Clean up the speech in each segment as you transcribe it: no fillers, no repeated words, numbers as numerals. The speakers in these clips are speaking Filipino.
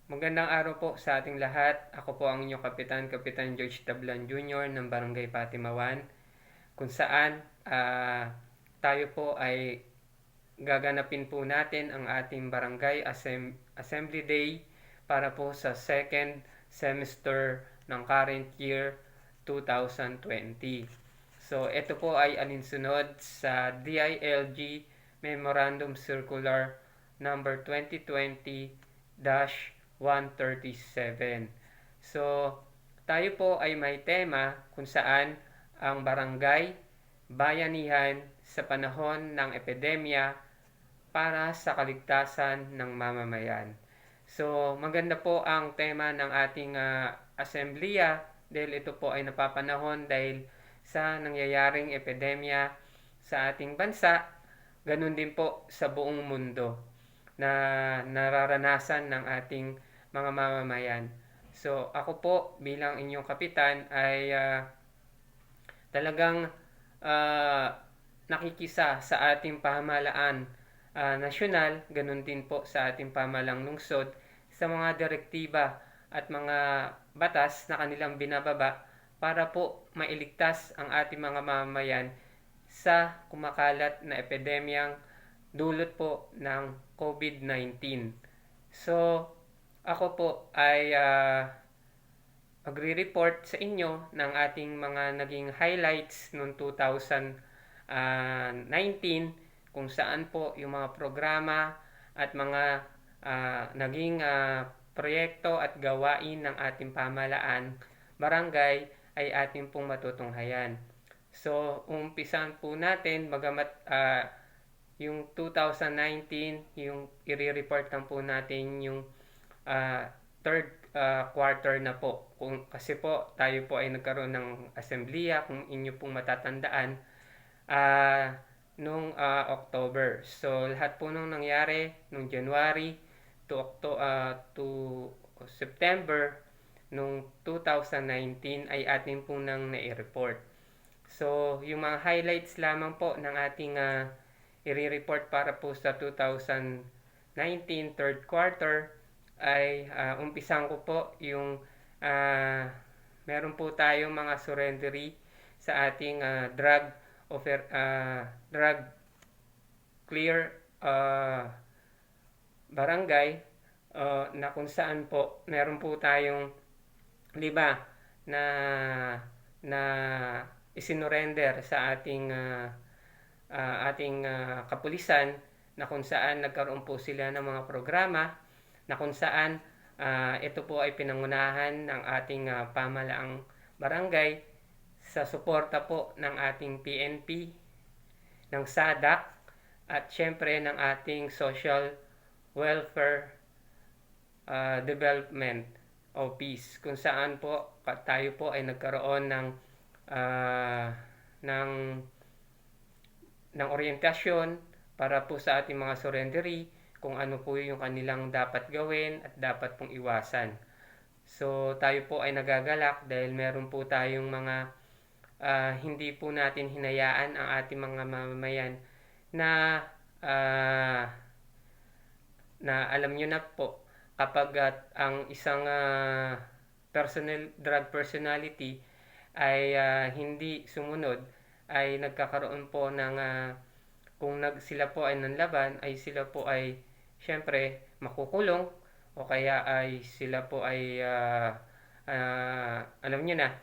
Magandang araw po sa ating lahat. Ako po ang inyong kapitan, Kapitan George Tablan Jr. ng Barangay Patimawan, kung saan tayo po ay gaganapin po natin ang ating Barangay Assembly Day para po sa second semester ng current year 2020. So, ito po ay alinsunod sa DILG Memorandum Circular number 2020-137. So, tayo po ay may tema kung saan ang barangay, bayanihan sa panahon ng epidemya para sa kaligtasan ng mamamayan. So, maganda po ang tema ng ating asembleya dahil ito po ay napapanahon dahil sa nangyayaring epidemya sa ating bansa, ganun din po sa buong mundo na nararanasan ng ating mga mamamayan. So, ako po bilang inyong kapitan ay talagang nakikisa sa ating pamahalaan nasyonal, ganun din po sa ating pamahalang lungsod sa mga direktiba at mga batas na kanilang binababa para po mailigtas ang ating mga mamamayan sa kumakalat na epidemyang dulot po ng COVID-19. So, ako po ay magre-report sa inyo ng ating mga naging highlights noong 2019 kung saan po yung mga programa at mga naging proyekto at gawain ng ating pamahalaan barangay ay ating pong matutunghayan. So, umpisan po natin bagamat yung 2019, yung i-report lang po natin yung third quarter na po. Kasi po tayo po ay nagkaroon ng asembleya, kung inyo pong matatandaan, noong October. So, lahat po nung nangyari noong January to September noong 2019 ay ating po nang nai-report. So, yung mga highlights lamang po ng ating i-report para po sa 2019 third quarter ay umpisan ko po yung meron po tayong mga surrendery sa ating drug clear barangay na kung saan po meron po tayong 5 na isinurrender sa ating kapulisan na kung saan nagkaroon po sila ng mga programa na kung saan ito po ay pinangunahan ng ating pamahalaang barangay sa suporta po ng ating PNP, ng SADC at syempre ng ating Social Welfare Development Office kung saan po tayo po ay nagkaroon ng orientasyon para po sa ating mga surrendery kung ano po yung kanilang dapat gawin at dapat pong iwasan. So, tayo po ay nagagalak dahil meron po tayong mga hindi po natin hinayaan ang ating mga mamamayan na alam nyo na po kapag ang isang drug personality ay hindi sumunod ay nagkakaroon po ng kung sila po ay nanlaban ay sila po ay syempre makukulong o kaya ay sila po ay alam nyo na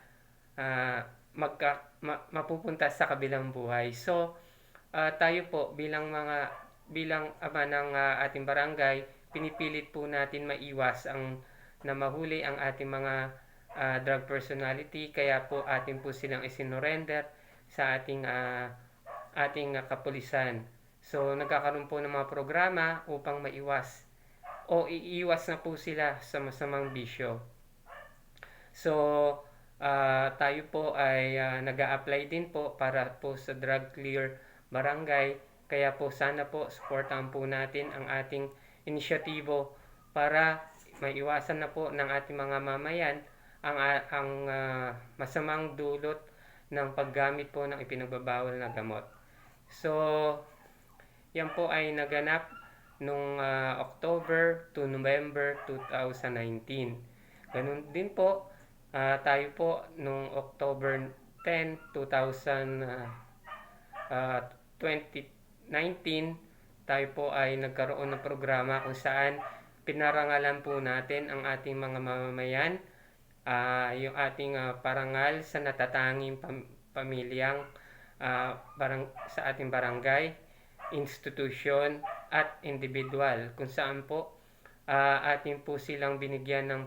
mapupunta sa kabilang buhay. So, tayo po bilang ama ng ating barangay, pinipilit po natin maiwas na mahuli ang ating mga drug personality, kaya po atin po silang isinorender sa ating kapulisan. So, nagkakaroon po ng mga programa upang maiwas o iiwas na po sila sa masamang bisyo. So, tayo po ay nag-a-apply din po para po sa drug clear barangay. Kaya po sana po supportahan po natin ang ating inisyatibo para maiwasan na po ng ating mga mamayan ang masamang dulot ng paggamit po ng ipinagbabawal na gamot. So, yan po ay naganap nung October to November 2019. Ganun din po, tayo po nung October 10, 2019, tayo po ay nagkaroon ng programa kung saan pinarangalan po natin ang ating mga mamamayan, yung ating parangal sa natatanging pamilyang sa ating barangay, institusyon at individual, kung saan po atin po silang binigyan ng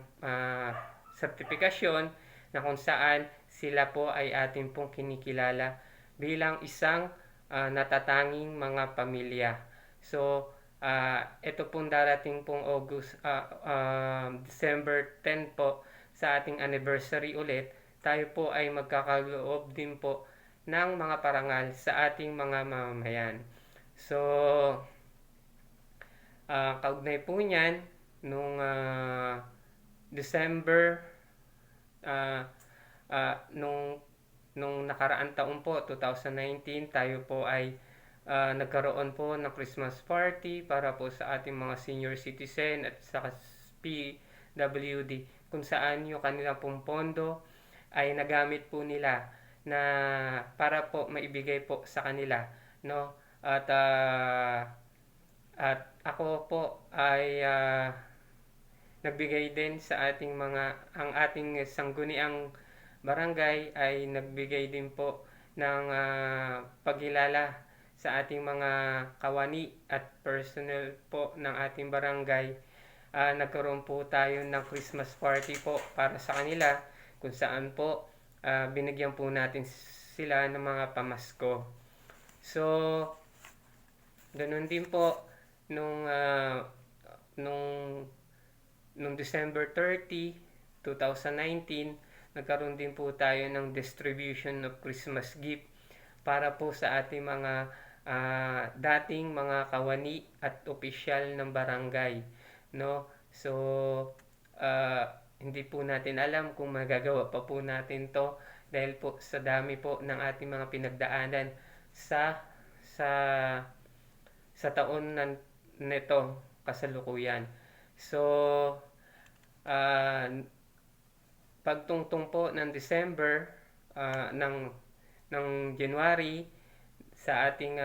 sertifikasyon na kung saan sila po ay atin pong kinikilala bilang isang natatanging mga pamilya. So, ito pong darating pong December 10 po, sa ating anniversary ulit, tayo po ay magkakaloob din po ng mga parangal sa ating mga mamamayan. So, kaugnay po niyan, nung December, nung nakaraan taon po, 2019, tayo po ay nagkaroon po ng Christmas party para po sa ating mga senior citizen at sa PWD, kung saan yung kanilang pong pondo ay nagamit po nila na para po maibigay po sa kanila, no? At ako po ay nagbigay din sa ang ating sangguniang barangay ay nagbigay din po ng pagkilala sa ating mga kawani at personnel po ng ating barangay. Nagkaroon po tayo ng Christmas party po para sa kanila, kung saan po binigyan po natin sila ng mga pamasko. So, ganun din po nung December 30, 2019, nagkaroon din po tayo ng distribution of Christmas gift para po sa ating mga dating mga kawani at opisyal ng barangay, no? So, hindi po natin alam kung magagawa pa po natin to dahil po sa dami po ng ating mga pinagdaanan sa taon nito kasalukuyan. So, pagtungtong po ng December, ng January sa ating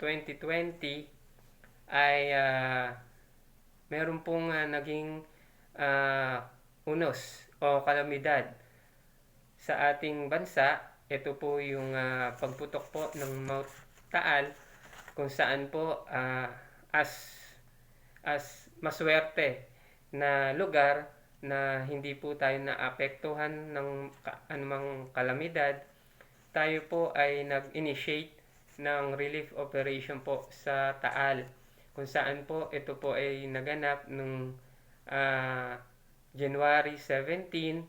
2020 ay meron pong naging unos o kalamidad sa ating bansa. Ito po yung pagputok po ng Mount Taal, kung saan po as maswerte na lugar na hindi po tayo naapektuhan ng anumang kalamidad, tayo po ay nag-initiate ng relief operation po sa Taal, kung saan po ito po ay naganap noong January 17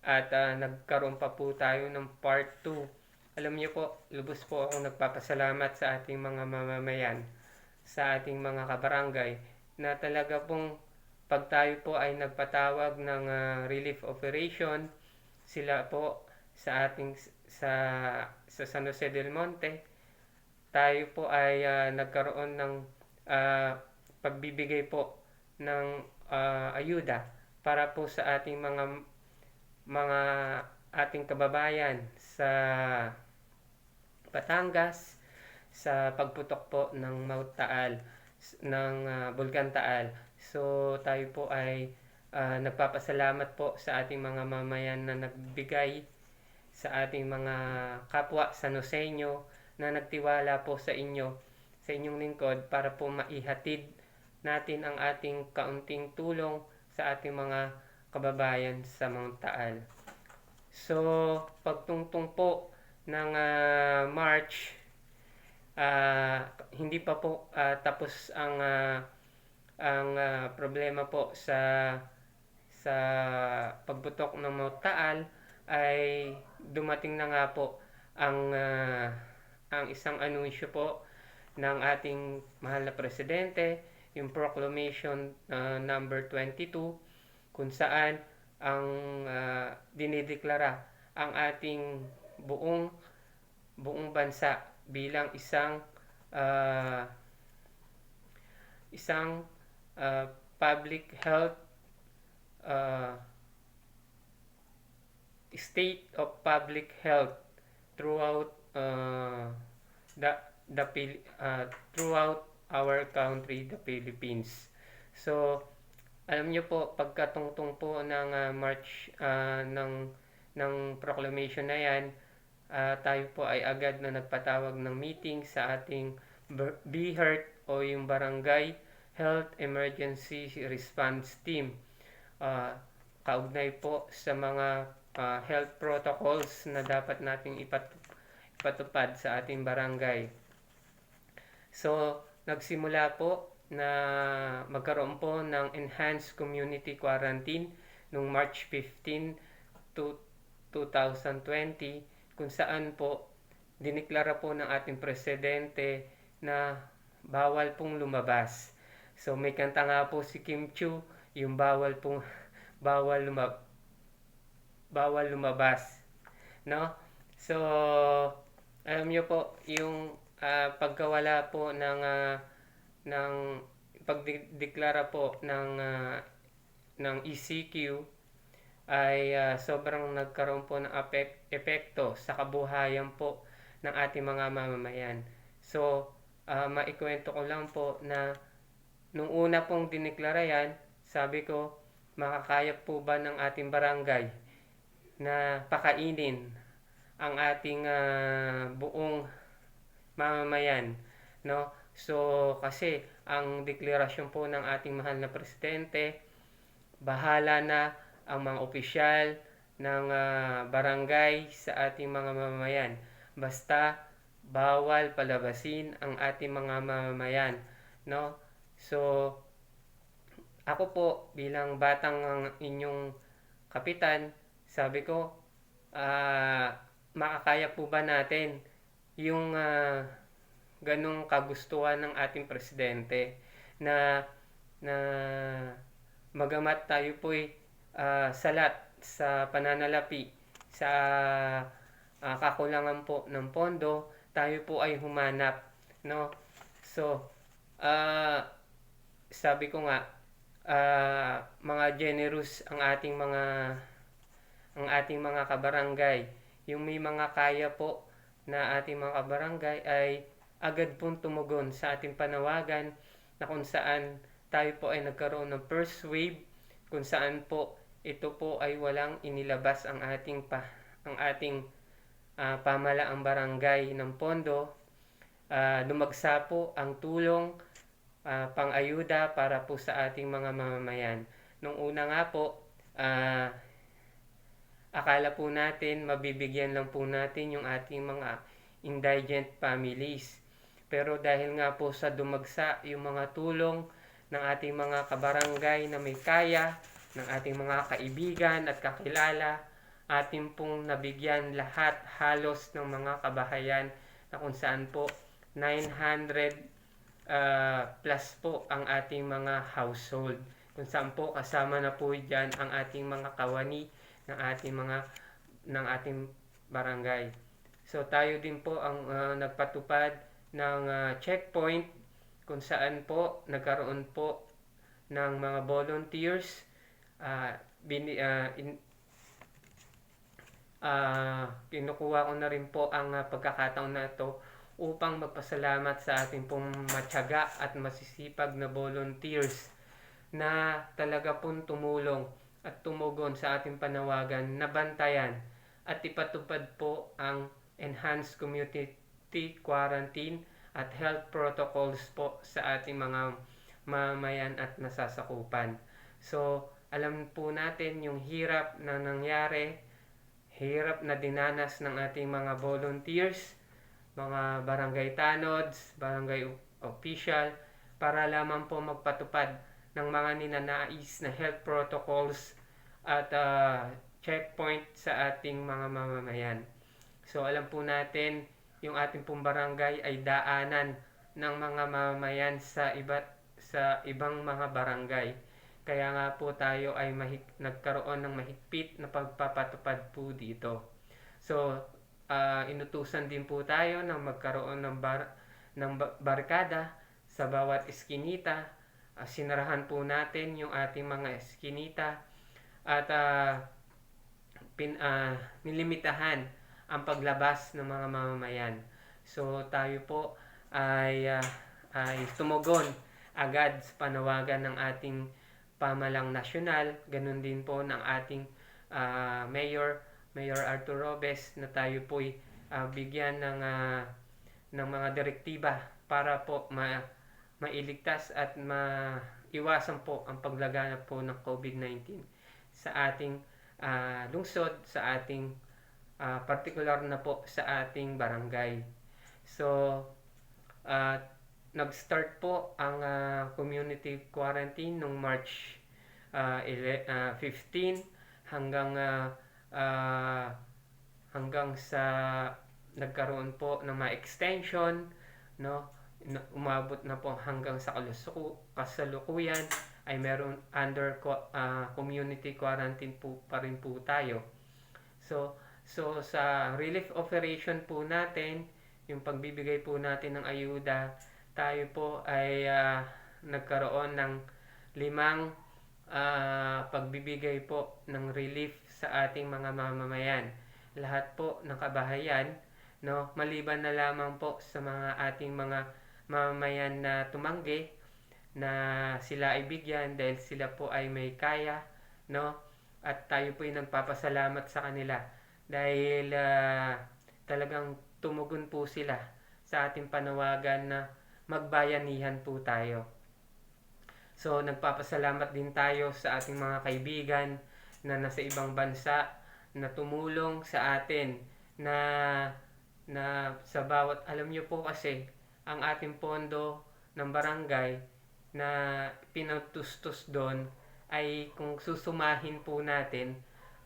at nagkaroon pa po tayo ng part 2. Alam niyo po, lubos po akong nagpapasalamat sa ating mga mamamayan, sa ating mga kabarangay, na talaga pong pag tayo po ay nagpatawag ng relief operation, sila po sa San Jose del Monte, tayo po ay nagkaroon ng pagbibigay po ng ayuda para po sa ating mga ating kababayan sa Batangas sa pagputok po ng Mount Taal, ng Bulkan Taal. So, tayo po ay nagpapasalamat po sa ating mga mamayan na nagbigay sa ating mga kapwa San Joseño na nagtiwala po sa inyo, sa inyong lingkod, para po maihatid natin ang ating kaunting tulong sa ating mga kababayan sa Mount Taal. So, pagtungtong po ng March, hindi pa po tapos ang problema po sa pagputok ng Mount Taal, ay dumating na nga po ang isang anunsyo po ng ating mahal na presidente, yung Proclamation number 22, kung saan ang dinideklara ang ating buong bansa bilang isang public health uh, state of public health throughout the throughout our country, the Philippines. So, alam niyo po, pagkatungtong po ng March ng proclamation na yan, tayo po ay agad na nagpatawag ng meeting sa ating BHERT o yung Barangay Health Emergency Response Team. Kaugnay po sa mga health protocols na dapat nating ipatupad sa ating barangay. So, nagsimula po na magkaroon po ng enhanced community quarantine noong March 15 to 2020, kung saan po diniklara po ng ating presidente na bawal pong lumabas. So may kanta nga po si Kim Chiu, yung bawal lumabas, no? So alam niyo po yung pagkawala po ng pagdeklara po ng ECQ ay sobrang nagkaroon po ng epekto sa kabuhayan po ng ating mga mamamayan. So, maikwento ko lang po na nung una pong dineklara yan, sabi ko, makakaya po ba ng ating barangay na pakainin ang ating buong mamamayan, no? So, kasi ang deklarasyon po ng ating mahal na presidente, bahala na ang mga opisyal ng barangay sa ating mga mamamayan. Basta bawal palabasin ang ating mga mamamayan, no? So ako po bilang batang inyong kapitan, sabi ko, makakaya po ba natin yung ganong kagustuhan ng ating presidente na magamat tayo po'y salat sa pananalapi sa kakulangan po ng pondo, tayo po ay humanap, no? So, sabi ko nga, mga generous ang ating mga kabarangay. Yung may mga kaya po na ating mga kabarangay ay agad pong tumugon sa ating panawagan na kung saan tayo po ay nagkaroon ng first wave, kung saan po ito po ay walang inilabas ang ating pamalaang barangay ng pondo. Dumagsa po ang tulong pang-ayuda para po sa ating mga mamamayan. Nung una nga po, akala po natin mabibigyan lang po natin yung ating mga indigent families. Pero dahil nga po sa dumagsa yung mga tulong ng ating mga kabarangay na may kaya, ng ating mga kaibigan at kakilala, ating pong nabigyan lahat halos ng mga kabahayan na kung saan po 900 plus po ang ating mga household, kung saan po kasama na po dyan ang ating mga kawani ng ating barangay. So tayo din po ang nagpatupad ng checkpoint kung saan po nagkaroon po ng mga volunteers. Kinukuha ko na rin po ang pagkakataon na ito upang magpasalamat sa ating pong matyaga at masisipag na volunteers na talaga pong tumulong at tumugon sa ating panawagan na bantayan at ipatupad po ang enhanced community quarantine at health protocols po sa ating mga mamamayan at nasasakupan. So, alam po natin yung hirap na nangyari, hirap na dinanas ng ating mga volunteers, mga barangay tanods, barangay official, para lamang po magpatupad ng mga ninanais na health protocols at checkpoint sa ating mga mamamayan. So alam po natin yung ating pong barangay ay daanan ng mga mamamayan sa ibang mga barangay. Kaya nga po tayo ay nagkaroon ng mahigpit na pagpapatupad po dito. So, inutusan din po tayo na magkaroon ng barkada sa bawat eskinita sinarahan po natin yung ating mga eskinita at nilimitahan ang paglabas ng mga mamamayan. So tayo po ay tumugon agad sa panawagan ng ating pamalang nasyonal, ganun din po ng ating Mayor Arthur Robes, na tayo po ay bigyan ng mga direktiba para po mailigtas at maiwasan po ang paglaganap po ng COVID-19 sa ating lungsod, sa ating particular na po sa ating barangay. So, nag-start po ang community quarantine noong March 15 hanggang sa nagkaroon po ng mga extension, no? Umabot na po hanggang sa kasalukuyan ay meron under community quarantine po pa rin po tayo. So sa relief operation po natin, yung pagbibigay po natin ng ayuda, tayo po ay nagkaroon ng 5 pagbibigay po ng relief sa ating mga mamamayan. Lahat po ng kabahayan, no, maliban na lamang po sa mga ating mga mamamayan na tumanggi na sila ay bigyan dahil sila po ay may kaya, no, at tayo po ay nagpapasalamat sa kanila dahil talagang tumugon po sila sa ating panawagan na magbayanihan po tayo. So nagpapasalamat din tayo sa ating mga kaibigan na nasa ibang bansa na tumulong sa atin na sa bawat, alam niyo po kasi ang ating pondo ng barangay na pinatustos doon ay kung susumahin po natin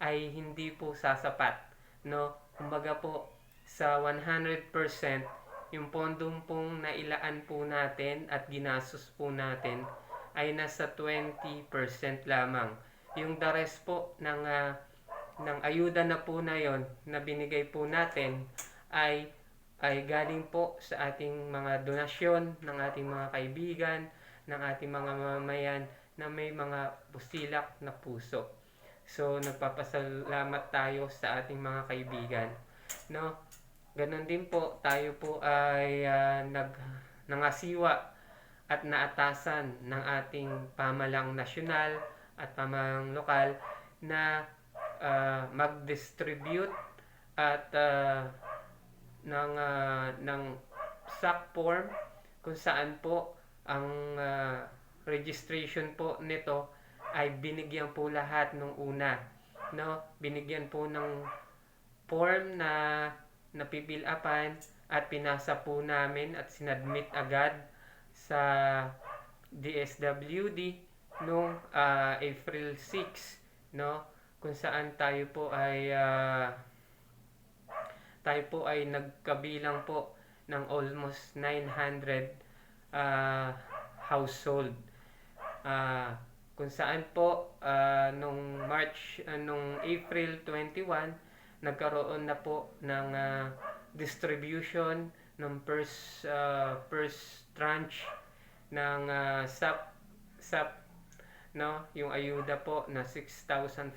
ay hindi po sasapat, no? Kumbaga po sa 100% yung pondong pong nailaan po natin at ginastos po natin ay nasa 20% lamang. Yung the rest po ng ayuda na po na yon na binigay po natin ay galing po sa ating mga donasyon ng ating mga kaibigan, ng ating mga mamamayan na may mga busilak na puso. So nagpapasalamat tayo sa ating mga kaibigan, no? Ganon din po, tayo po ay nangasiwa at naatasan ng ating pamalang nasyonal at pamalang lokal na mag-distribute at ng sack form kung saan po ang registration po nito ay binigyan po lahat nung una, no? Binigyan po ng form na napipill upan at pinasa po namin at sinadmit agad sa DSWD noong April 6, no? Kung saan tayo po ay nagkabilang po ng almost 900 household. Kung saan po nung April 21 nagkaroon na po ng distribution ng first tranche ng SAP, no, yung ayuda po na 6,500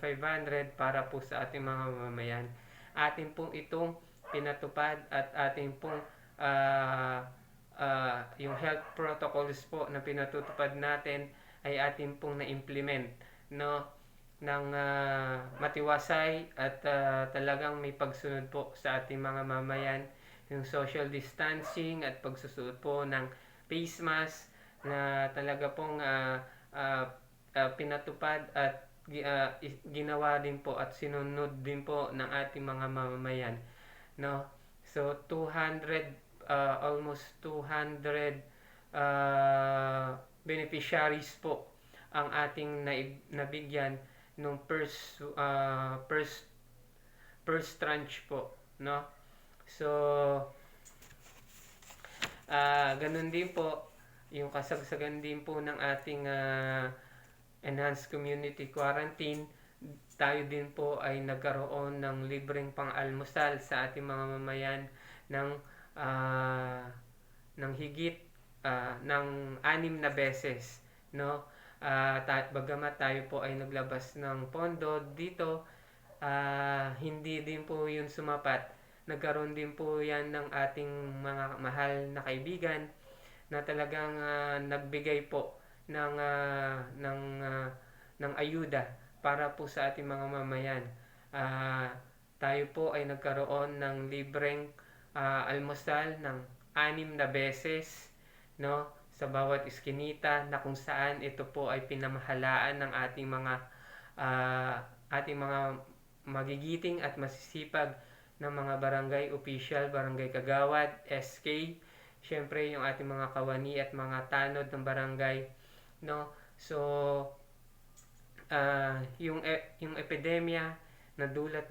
para po sa ating mga mamamayan. Atin pong itong pinatupad at ating pong yung health protocols po na pinatutupad natin ay atin pong na-implement, no, ng matiwasay at talagang may pagsunod po sa ating mga mamayan, yung social distancing at pagsusuot po ng face mask na talaga pong pinatupad at ginawa din po at sinunod din po ng ating mga mamamayan, no. So almost 200 beneficiaries po ang ating nabigyan nung first tranche po, no. So ganun din po yung kasagsagan din po ng ating enhanced community quarantine. Tayo din po ay nagkaroon ng libreng pang-almusal sa ating mga mamayan ng higit ng 6 na beses, no? Bagamat tayo po ay naglabas ng pondo dito, hindi din po yun sumapat. Nagkaroon din po yan ng ating mga mahal na kaibigan na talagang nagbigay po ng ng ayuda para po sa ating mga mamayan. Tayo po ay nagkaroon ng libreng almusal ng 6 na beses, no, sa bawat iskinita, na kung saan ito po ay pinamahalaan ng ah, ating mga magigiting at masisipag ng mga barangay official, barangay kagawad, SK, syempre yung ating mga kawani at mga tanod ng barangay, no. So yung epidemya na dulot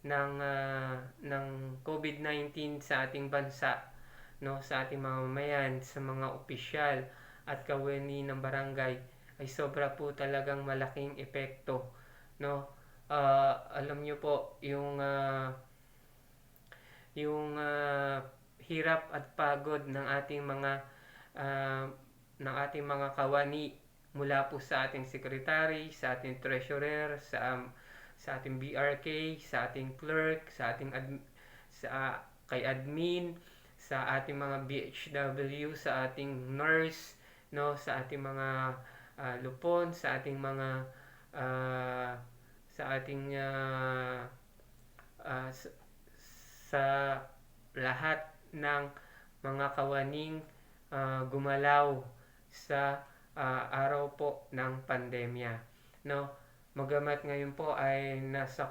ng COVID-19 sa ating bansa, no, sa ating mga mamayan, sa mga opisyal at kawani ng barangay, ay sobra po talagang malaking epekto, no. Alam niyo po yung hirap at pagod uh, ng ating mga kawani, mula po sa ating secretary, sa ating treasurer, sa ating BRK, sa ating clerk, kay admin, sa ating mga BHW, sa ating nurse, no, sa ating mga lupon, sa ating mga uh, sa ating uh, sa, sa lahat ng mga kawaning gumalaw sa araw po ng pandemya, no. Magamat ngayon po ay nasa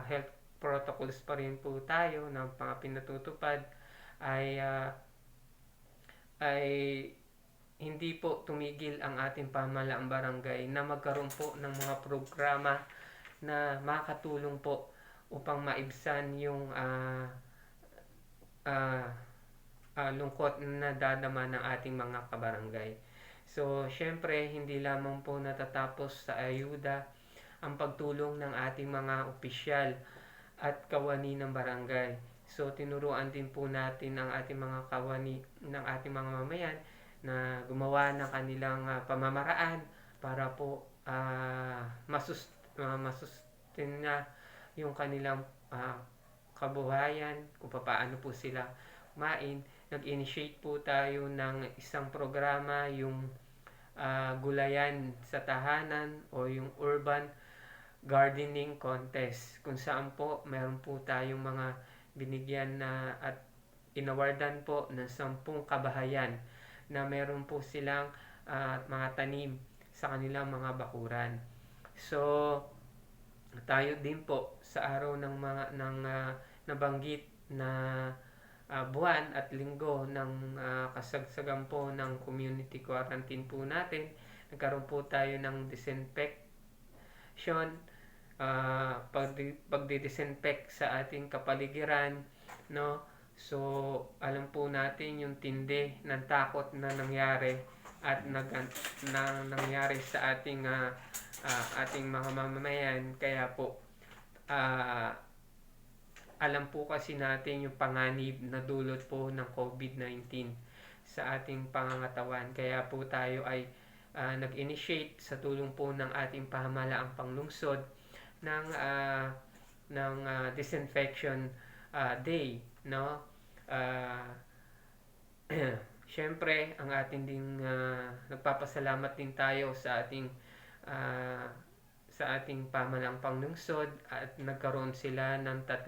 health protocols pa rin po tayo ng mga pinatutupad, ay hindi po tumigil ang ating pamahalaang barangay na magkaroon po ng mga programa na makatulong po upang maibsan yung lungkot na dadama ng ating mga kabarangay. So, syempre, hindi lamang po natatapos sa ayuda ang pagtulong ng ating mga opisyal at kawani ng barangay. So, tinuruan din po natin ang ating mga kawani ng ating mga mamayan na gumawa ng kanilang pamamaraan para po masustain na yung kanilang kabuhayan, kung paano po sila kumain. Nag-initiate po tayo ng isang programa, yung gulayan sa tahanan o yung urban gardening contest, kung saan po meron po tayong mga binigyan na at inawardan po ng 10 kabahayan na meron po silang mga tanim sa kanilang mga bakuran. So, tayo din po sa araw ng nabanggit na buwan at linggo ng kasagsagan po ng community quarantine po natin, nagkaroon po tayo ng disinfection, pagdi-disinfect sa ating kapaligiran, no. So, alam po natin yung tindi ng takot na nangyari at nangyari sa ating mga mamamayan. Kaya po alam po kasi natin yung panganib na dulot po ng COVID-19 sa ating pangangatawan. Kaya po tayo ay nag-initiate sa tulong po ng ating pamahalaang panglungsod ng disinfection day, no. Syempre, ang ating ding nagpapasalamat din tayo sa ating pamahalaang panglungsod, at nagkaroon sila ng 3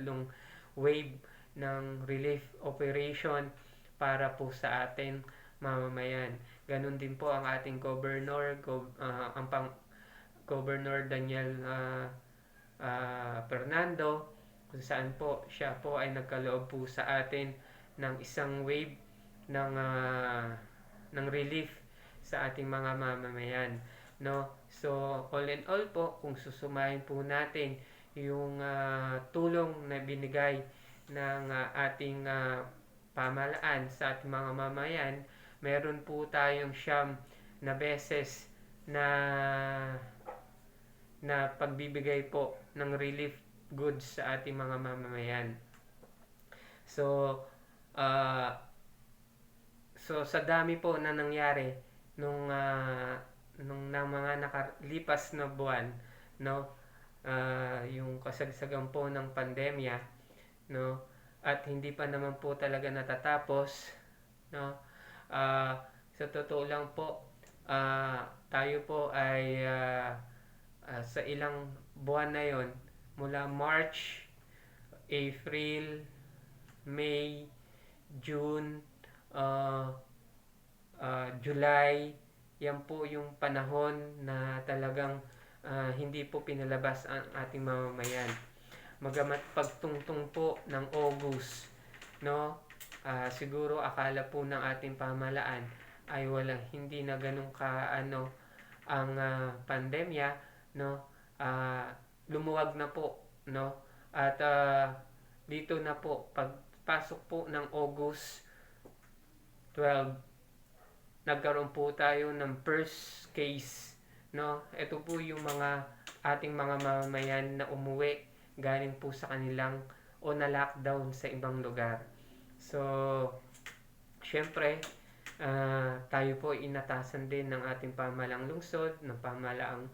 wave ng relief operation para po sa ating mamamayan. Ganun din po ang ating governor, Governor Daniel Fernando, kung saan po siya po ay nagkaloob po sa atin ng isang wave ng relief sa ating mga mamamayan, no. So, all in all po, kung susumahin po natin yung tulong na binigay ng ating pamahalaan sa ating mga mamayan, meron po tayong 9 beses na pagbibigay po ng relief goods sa ating mga mamamayan. So, So sa dami po na nangyari nung na mga nakalipas na buwan, no, yung kasagsagan po ng pandemya, no, at hindi pa naman po talaga natatapos, no. Ah, sa totoo lang po, tayo po ay sa ilang buwan na yon, mula March, April, May, June, uh, July, yan po yung panahon na talagang hindi po pinalabas ang ating mamamayan. Magamat pagtungtong po ng August, no, siguro akala po ng ating pamahalaan ay walang hindi na ganun ka ang pandemya, no, lumuwag na po, no, at dito na po pagpasok po ng August 12, nagkaroon po tayo ng first case, no. Ito po yung mga ating mga mamamayan na umuwi galing po sa kanilang o na lockdown sa ibang lugar. So syempre, tayo po inatasan din ng ating pamahalaang lungsod, ng pamahalaang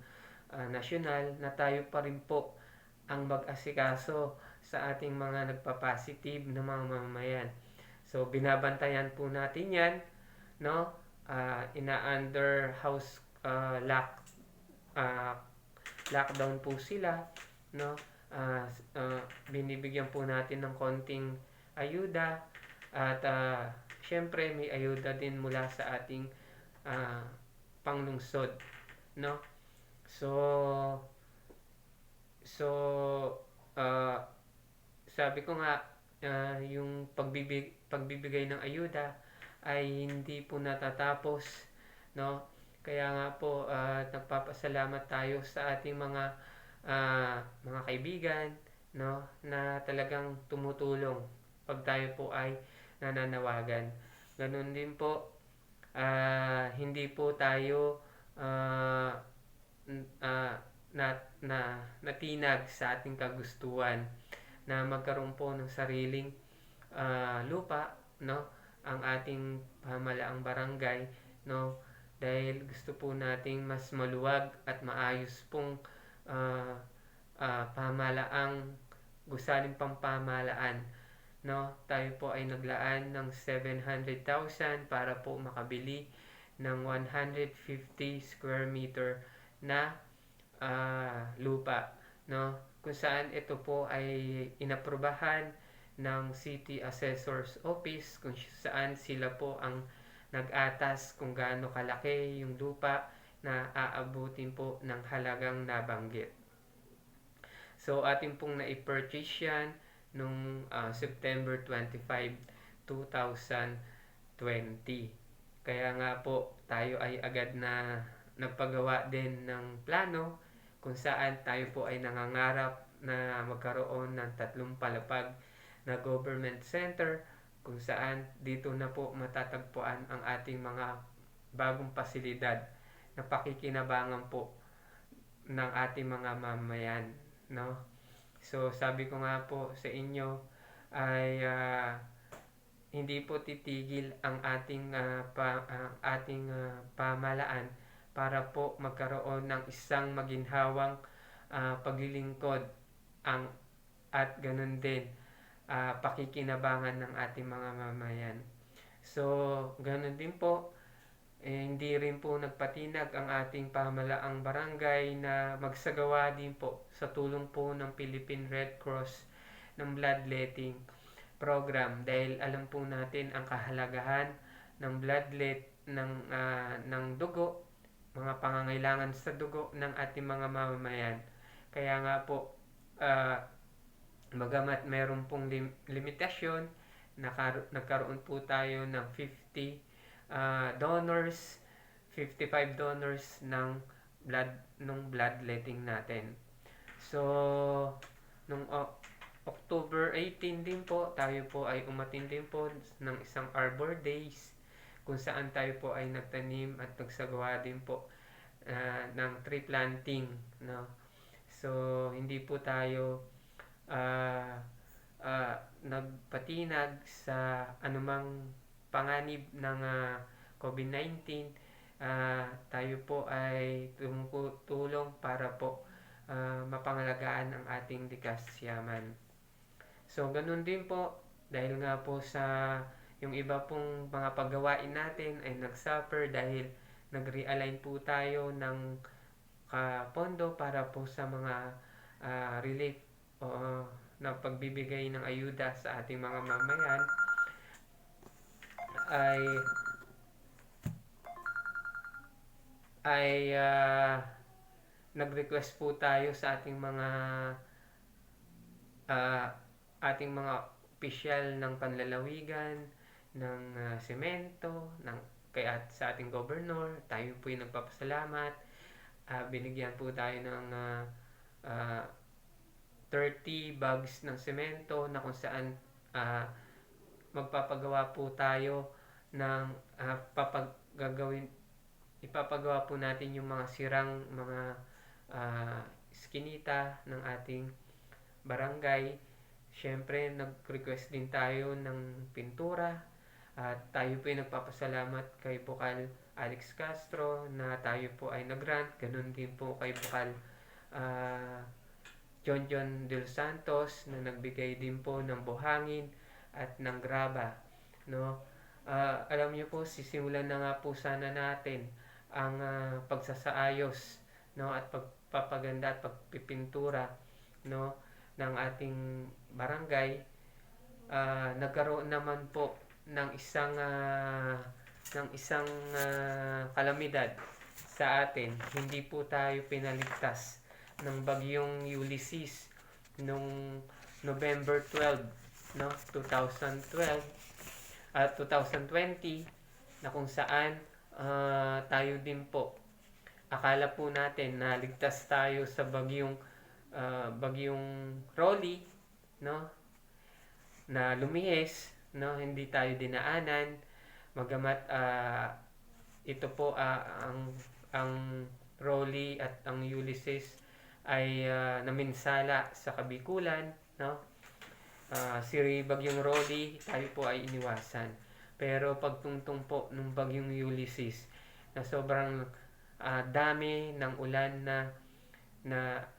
nasyonal, na tayo pa rin po ang mag-asikaso sa ating mga nagpa-positive na mga mamamayan. So binabantayan po natin yan, no. Ina-under house lockdown po sila, no. Binibigyan po natin ng konting ayuda, at syempre may ayuda din mula sa ating panglungsod, no. So sabi ko nga, yung pagbibigay ng ayuda ay hindi po natatapos, no. Kaya nga po, nagpapasalamat tayo sa ating mga kaibigan, no, na talagang tumutulong pag tayo po ay nananawagan. Ganun din po, hindi po tayo natinag sa ating kagustuhan na magkaroon po ng sariling lupa, no, ang ating pamahalaang barangay, no, dahil gusto po nating mas maluwag at maayos pong pamahalaang gusaling pampamahalaan, no. Tayo po ay naglaan ng 700,000 para po makabili ng 150 square meter na lupa, no, kung saan ito po ay inaprubahan ng City Assessor's Office, kung saan sila po ang nag-atas kung gaano kalaki yung lupa na aabutin po ng halagang nabanggit. So ating pong na-purchase yan nung September 25, 2020. Kaya nga po tayo ay agad na nagpagawa din ng plano kung saan tayo po ay nangangarap na magkaroon ng 3 palapag na government center, kung saan dito na po matatagpuan ang ating mga bagong pasilidad na pakikinabangan po ng ating mga mamamayan, no. So sabi ko nga po sa inyo ay hindi po titigil ang ating pamahalaan para po magkaroon ng isang maginhawang paglilingkod at ganun din pakikinabangan ng ating mga mamamayan. So ganun din po, hindi rin po nagpatinag ang ating pamahalaang barangay na magsagawa din po sa tulong po ng Philippine Red Cross ng bloodletting program, dahil alam po natin ang kahalagahan ng bloodlet ng dugo, mga pangangailangan sa dugo ng ating mga mamamayan. Kaya nga po, bagamat meron pong limitasyon, nagkaroon po tayo ng 50 donors, 55 donors ng bloodletting natin. So nung October 18 din po, tayo po ay umattend din po ng isang Arbor Days, kung saan tayo po ay nagtanim at nagsagawa din po ng tree planting, no. So hindi po tayo nagpatinag sa anumang panganib ng COVID-19, tayo po ay tumutulong para po mapangalagaan ang ating likas yaman. So, ganun din po, dahil nga po sa yung iba pong mga paggawain natin ay nagsuffer dahil nag-realign po tayo ng pondo para po sa mga relief o na pagbibigay ng ayuda sa ating mga mamayan ay nag-request po tayo sa ating mga opisyal ng panlalawigan, ng semento, kaya sa ating gobernador. Tayo po yung nagpapasalamat. Binigyan po tayo ng 30 bags ng semento na kung saan magpapagawa po tayo ng ipapagawa po natin yung mga sirang mga iskinita ng ating barangay. Siyempre, nag-request din tayo ng pintura at tayo po ay nagpapasalamat kay Bukal Alex Castro na tayo po ay nag-grant. Ganun din po kay Bukal John Del Santos na nagbigay din po ng buhangin at ng graba, no? Alam niyo po, sisimulan na nga po sana natin ang pagsasaayos, no, at pagpapaganda at pagpipintura, no, ng ating barangay. Nagkaroon naman po ng isang kalamidad sa atin. Hindi po tayo pinaligtas ng bagyong Ulysses nung November 12, no, 2020, na kung saan tayo din po akala po natin na ligtas tayo sa bagyong Rolly, no, na lumihis, no, hindi tayo dinaanan, magamat ito po ang Rolly at ang Ulysses ay naminsala sa Kabikulan, no. Si bagyong Rolly tayo po ay iniwasan, pero pagtungtong po ng bagyong Ulysses na sobrang dami ng ulan na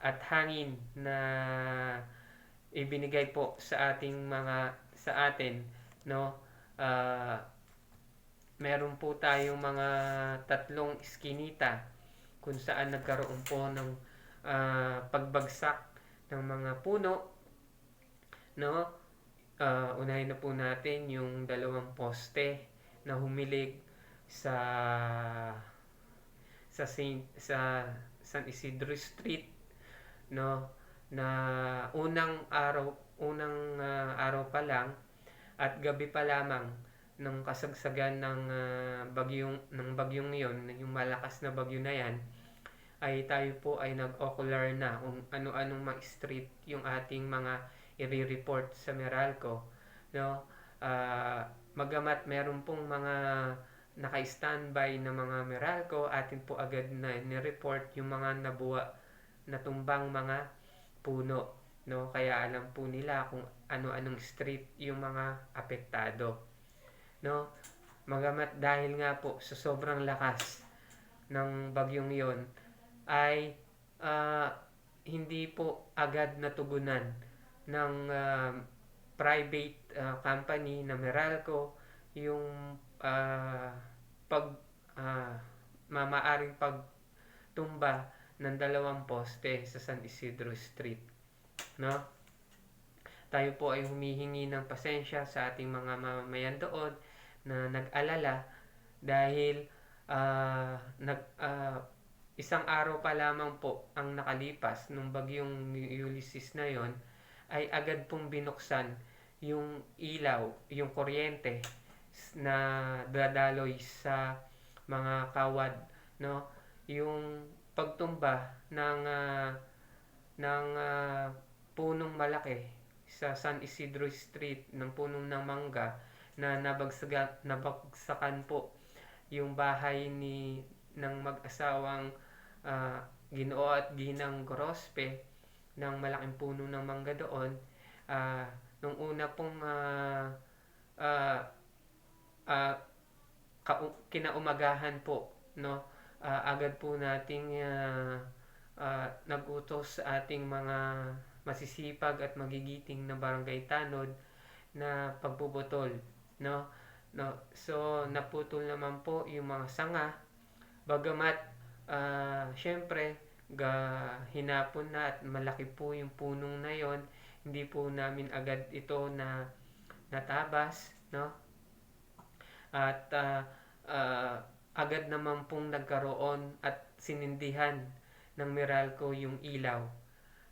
at hangin na ibinigay po sa atin, no. Meron po tayong mga 3 iskinita kung saan nagkaroon po ng pagbagsak ng mga puno, no. Unahin na po natin yung 2 poste na humilig sa San Isidro Street, no, na unang araw pa lang at gabi pa lamang ng kasagsagan ng bagyong yon, yung malakas na bagyo na yan, ay tayo po ay nag-ocular na kung ano-anong mga street yung ating mga i-report sa Meralco, no. Magamat meron pong mga naka-standby na mga Meralco, atin po agad na ni-report yung mga natumbang mga puno, no. Kaya alam po nila kung ano-anong street yung mga apektado, no. Magamat dahil nga po sa sobrang lakas ng bagyong yon ay hindi po agad natugunan ng private company na Meralco yung mamaaring pagtumba ng 2 poste sa San Isidro Street, no. Tayo po ay humihingi ng pasensya sa ating mga mamamayan doon na nag-alala dahil isang araw pa lamang po ang nakalipas nung bagyong Ulysses na yon, ay agad pong binuksan yung ilaw, yung kuryente na dadaloy sa mga kawad, no. Yung pagtumba ng punong malaki sa San Isidro Street, ng punong ng mangga na nabagsakan po yung bahay ng mag-asawang Ginoo at Ginang Gorospe, ng malaking puno ng mangga doon. Nung una pong ah, kinaumagahan po, no, agad po nating nag-utos sa ating mga masisipag at magigiting na barangay tanod na pagbubutol, no. So naputol naman po yung mga sanga, bagamat syempre hinapon na at malaki po yung punong na yon, hindi po namin agad ito na natabas, no. At agad naman pong nagkaroon at sinindihan ng Meralco yung ilaw,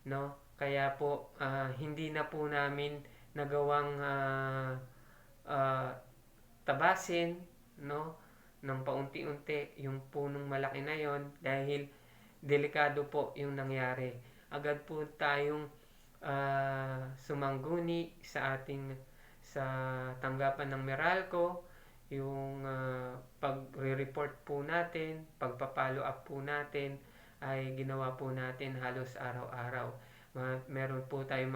no. Kaya po hindi na po namin nagawang tabasin, no, ng paunti-unti yung punong malaki na yon dahil delikado po yung nangyari. Agad po tayong sumangguni sa tanggapan ng Meralco, yung pagre-report po natin, pagpa-follow up po natin ay ginawa po natin halos araw-araw. Meron po tayong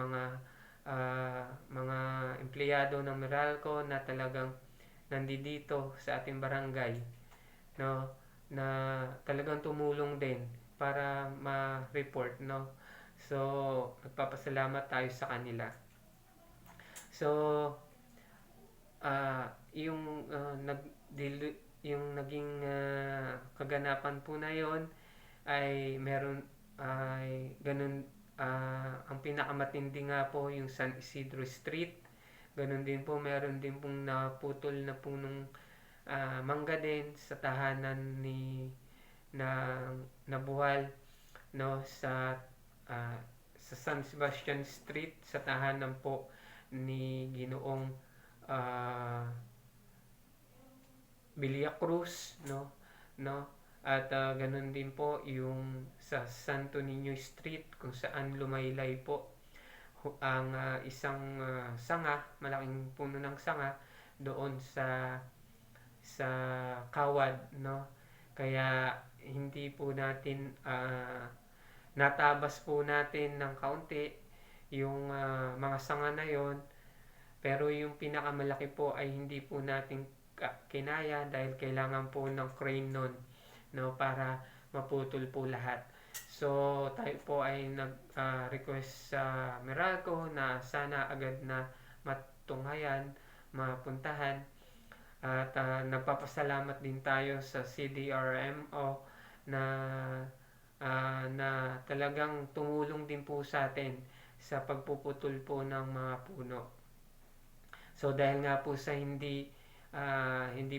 mga empleyado ng Meralco na talagang nandito sa ating barangay, no, na talagang tumulong din para ma-report, no. So nagpapasalamat tayo sa kanila. So yung yung naging kaganapan po na yon ay meron ay ganun, ang pinakamatindi nga po yung San Isidro Street. Ganun din po, meron din pong naputol na punong mangga din sa tahanan na nabuhal, no, sa San Sebastian Street, sa tahanan po ni Ginoong Villacruz, no. At ganun din po yung sa Santo Niño Street kung saan lumaylay po ang isang sanga, malaking puno ng sanga doon sa Kawad, no. Kaya hindi po natin natabas po natin ng kaunti yung mga sanga na yon, pero yung pinakamalaki po ay hindi po natin kinaya dahil kailangan po ng crane nun, no, para maputol po lahat. So tayo po ay nag-request sa Meralco na sana agad na matunghayan, mapuntahan, at nagpapasalamat din tayo sa CDRMO na talagang tumulong din po sa atin sa pagpuputol po ng mga puno. So dahil nga po sa hindi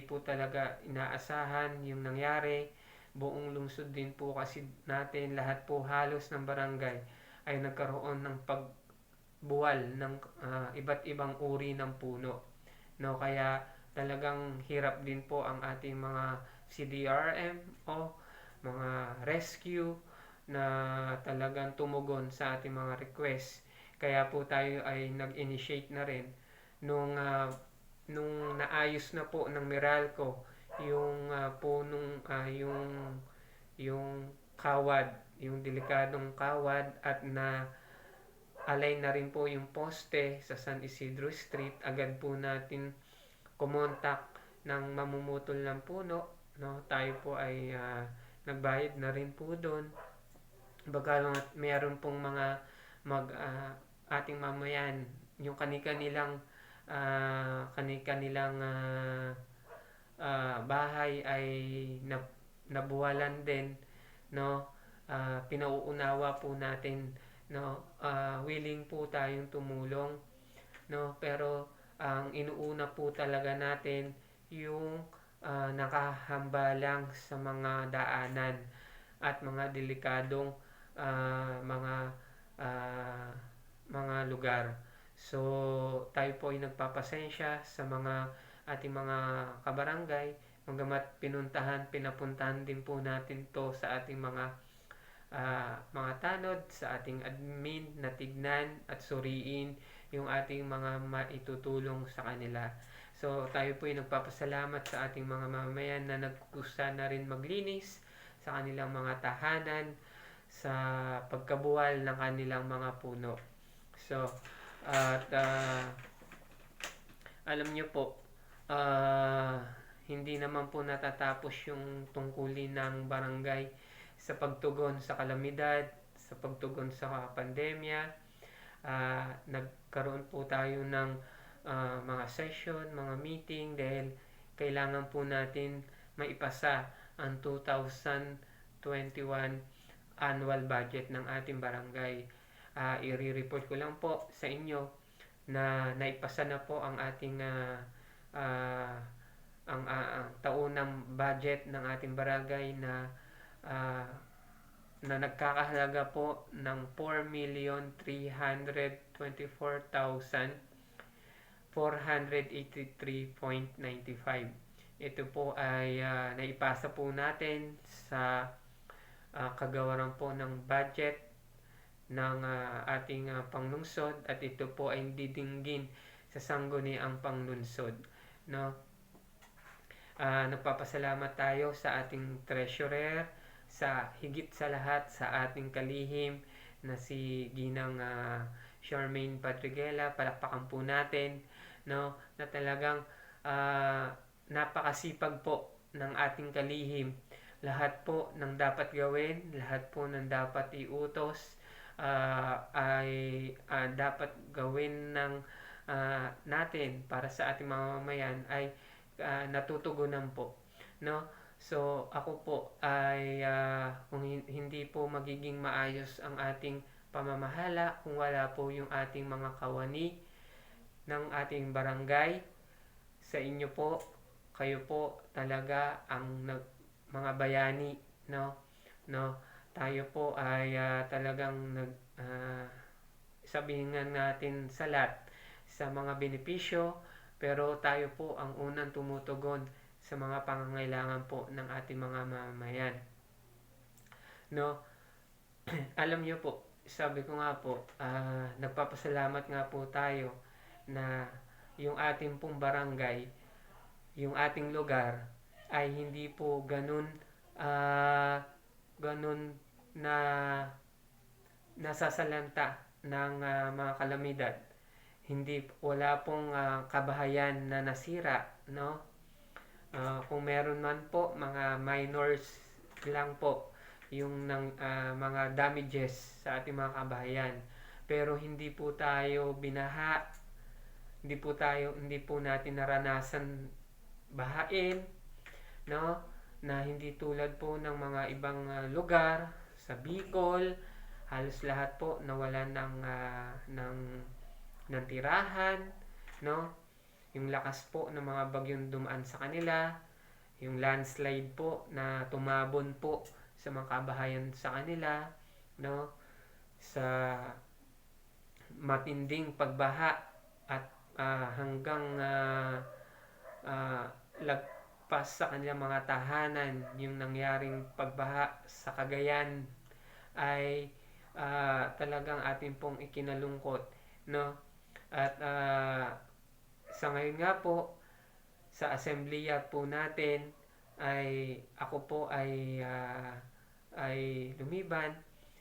po talaga inaasahan yung nangyari, buong lungsod din po kasi natin, lahat po halos ng barangay ay nagkaroon ng pagbuwal ng iba't ibang uri ng puno, no. Kaya talagang hirap din po ang ating mga CDRM o mga rescue na talagang tumugon sa ating mga request. Kaya po tayo ay nag-initiate na rin nung naayos na po ng Meralco yung punong yung kawad, yung delikadong kawad, at na alay na rin po yung poste sa San Isidro Street. Agad po natin kumontak ng mamumutol ng puno, no. Tayo po ay nagbayad na rin po doon. Bagamat meron pong mga ating mamayan, yung kanilang bahay ay nabuwalan din, no. Pinauunawa po natin, no. Willing po tayong tumulong, no, pero ang inuuna po talaga natin yung nakahambalang sa mga daanan at mga delikadong mga lugar. So tayo po ay nagpapasensya sa mga ating mga kabarangay, bagamat pinapuntahan din po natin to sa ating mga tanod, sa ating admin na tignan at suriin yung ating mga maitutulong sa kanila. So tayo po ay nagpapasalamat sa ating mga mamamayan na nagkusa na rin maglinis sa kanilang mga tahanan sa pagkabuwal ng kanilang mga puno. So at alam nyo po, ah, hindi naman po natatapos yung tungkulin ng barangay sa pagtugon sa kalamidad, sa pagtugon sa pandemya. Nagkaroon po tayo ng mga session, mga meeting dahil kailangan po natin maipasa ang 2021 annual budget ng ating barangay. I-report ko lang po sa inyo na naipasa na po ang ating uh, ang taunang budget ng ating barangay uh, na nagkakahalaga po ng 4,324,483.95. Ito po ay naipasa po natin sa kagawaran po ng budget ng ating panglungsod at ito po ay didinggin sa sangguniang panglungsod, no? Nagpapasalamat tayo sa ating treasurer, sa higit sa lahat sa ating kalihim na si Ginang Charmaine Padriguela. Palakpakan po natin, no, na talagang napakasipag po ng ating kalihim. Lahat po ng dapat gawin, lahat po ng dapat iutos ay dapat gawin ng natin para sa ating mamamayan ay natutugunan po, no? So ako po ay kung hindi po magiging maayos ang ating pamamahala kung wala po yung ating mga kawani ng ating barangay. Sa inyo po, kayo po talaga ang mga bayani, no? Tayo po ay talagang sabihin nga natin salat sa mga benepisyo, pero tayo po ang unang tumutugon sa mga pangangailangan po ng ating mga mamamayan, no? Alam niyo po, sabi ko nga po, nagpapasalamat nga po tayo na yung ating pong barangay, yung ating lugar ay hindi po ganun na nasasalanta ng mga kalamidad. Wala pong kabahayan na nasira, no? Kung meron man po mga minors lang po yung mga damages sa ating mga kabahayan, pero hindi po tayo binaha, hindi po natin naranasan bahain, no, na hindi tulad po ng mga ibang lugar sa Bicol. Halos lahat po nawalan ng tirahan, no? Yung lakas po ng mga bagyong dumaan sa kanila, yung landslide po na tumabon po sa mga kabahayan sa kanila, no? Sa matinding pagbaha at hanggang lagpas sa kanilang mga tahanan, yung nangyaring pagbaha sa Cagayan ay talagang ating pong ikinalungkot, no? At sa ngayon nga po, sa assembleya po natin ay ako po ay lumiban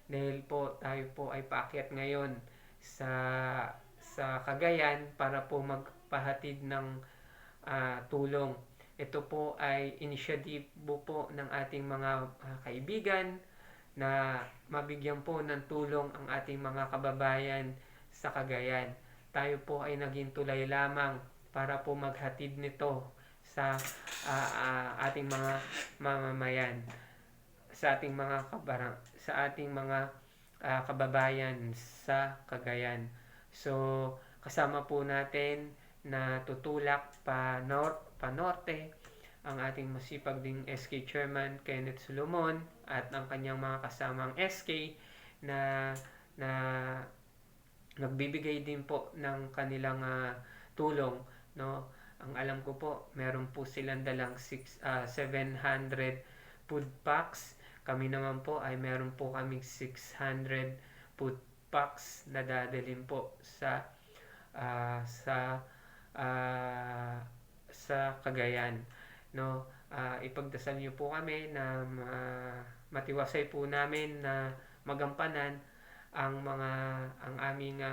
dahil po tayo po ay paakyat ngayon sa Cagayan para po magpahatid ng tulong. Ito po ay inisyatibo po ng ating mga kaibigan na mabigyan po ng tulong ang ating mga kababayan sa Cagayan. Tayo po ay naging tulay lamang para po maghatid nito sa ating mga mamamayan, sa ating mga kababayan sa Cagayan. So kasama po natin na tutulak pa norte ang ating masipag ding SK Chairman Kenneth Solomon at ang kanyang mga kasamang SK na nagbibigay din po ng kanilang tulong, no? Ang alam ko po, meron po silang dalang 700 food packs. Kami naman po ay meron po kaming 600 food packs na dadalhin po sa Cagayan, no? Ipagdasal niyo po kami na matiwasay po namin na magampanan ang aming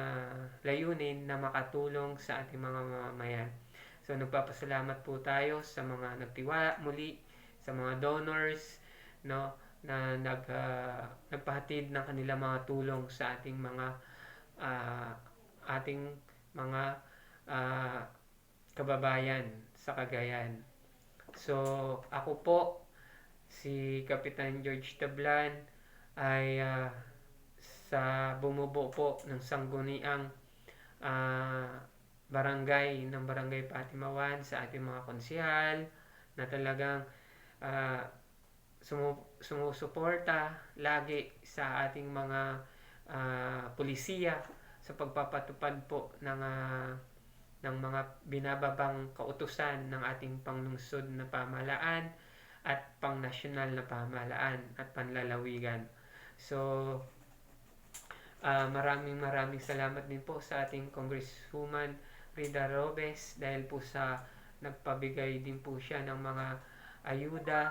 layunin na makatulong sa ating mga mamamayan. So nagpapasalamat po tayo sa mga nagtiwala muli, sa mga donors, no, na nagpahatid ng kanilang mga tulong sa ating mga ah, ating mga ah, kababayan sa Cagayan. So ako po si Kapitan George Tablan ay sa bumubuo po ng sangguniang barangay ng Barangay Patimawan sa ating mga konsehal na talagang ah, sumusuporta lagi sa ating mga pulisiya sa pagpapatupad po ng mga binababang kautusan ng ating panglungsod na pamahalaan at pangnasyonal na pamahalaan at panlalawigan. So, maraming salamat din po sa ating Congresswoman Rida Robes dahil po sa nagpabigay din po siya ng mga ayuda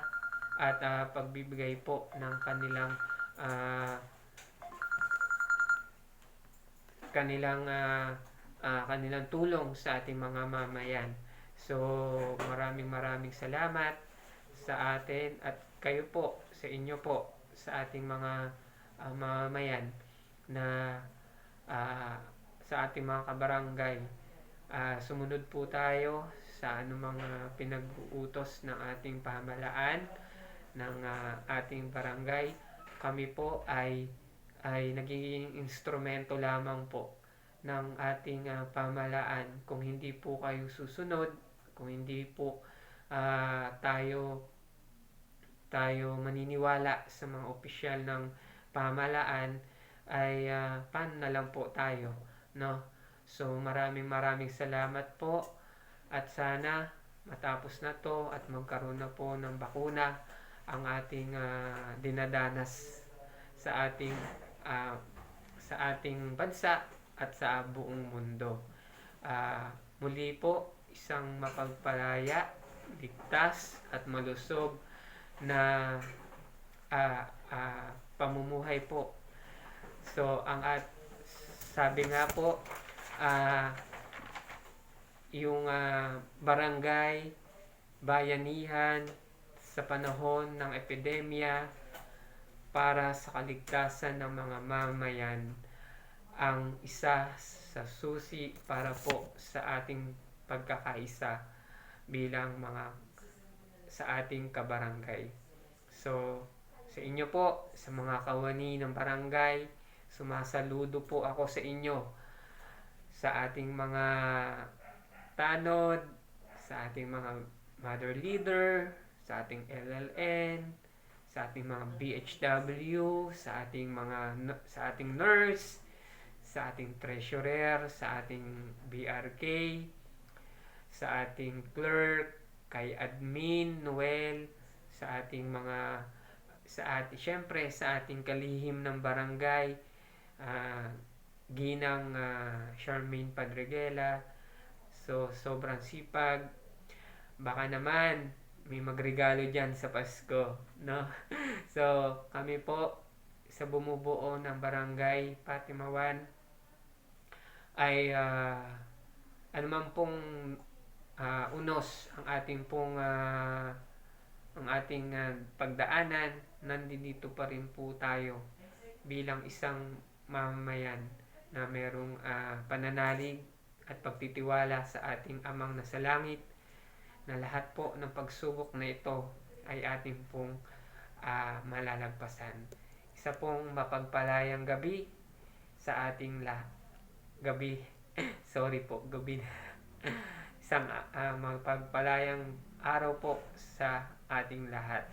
at pagbibigay po ng kanilang kanilang tulong sa ating mga mamayan. So, maraming salamat sa atin at kayo po, sa inyo po, sa ating mga mamamayan na sa ating mga kabarangay. Sumunod po tayo sa anumang pinag-uutos ng ating pamahalaan ng ating barangay. Kami po ay nagiging instrumento lamang po ng ating pamahalaan. Kung hindi po kayo susunod, kung hindi po tayo maniniwala sa mga opisyal ng pamahalaan, ay paano na lang po tayo, no? So maraming salamat po at sana matapos na to at magkaroon na po ng bakuna ang ating dinadanas sa ating bansa at sa buong mundo. Muli po, isang mapagpalaya, ligtas at malusog na pamumuhay po. So sabi nga po, yung barangay, bayanihan sa panahon ng epidemya para sa kaligtasan ng mga mamayan ang isa sa susi para po sa ating pagkakaisa bilang sa ating kabarangay. So, sa inyo po, sa mga kawani ng barangay, sumasaludo po ako sa inyo sa ating mga tanod, sa ating mga mother leader, sa ating LLN, sa ating mga BHW, sa ating nurse, sa ating treasurer, sa ating BRK, sa ating clerk, kay admin Noel, sa ating syempre sa ating kalihim ng barangay, Ginang Charmaine Padreguela. So sobrang sipag, baka naman may magregalo dyan sa Pasko, no? So kami po sa bumubuo ng Barangay Patimawan ay anuman pong unos ang ating pagdaanan, nandito pa rin po tayo bilang isang mamamayan na merong pananalig at pagtitiwala sa ating Amang nasa langit, na lahat po ng pagsubok na ito ay ating pong malalagpasan. Isa pong mapagpalayang gabi sa ating gabi isang mapagpalayang araw po sa ating lahat.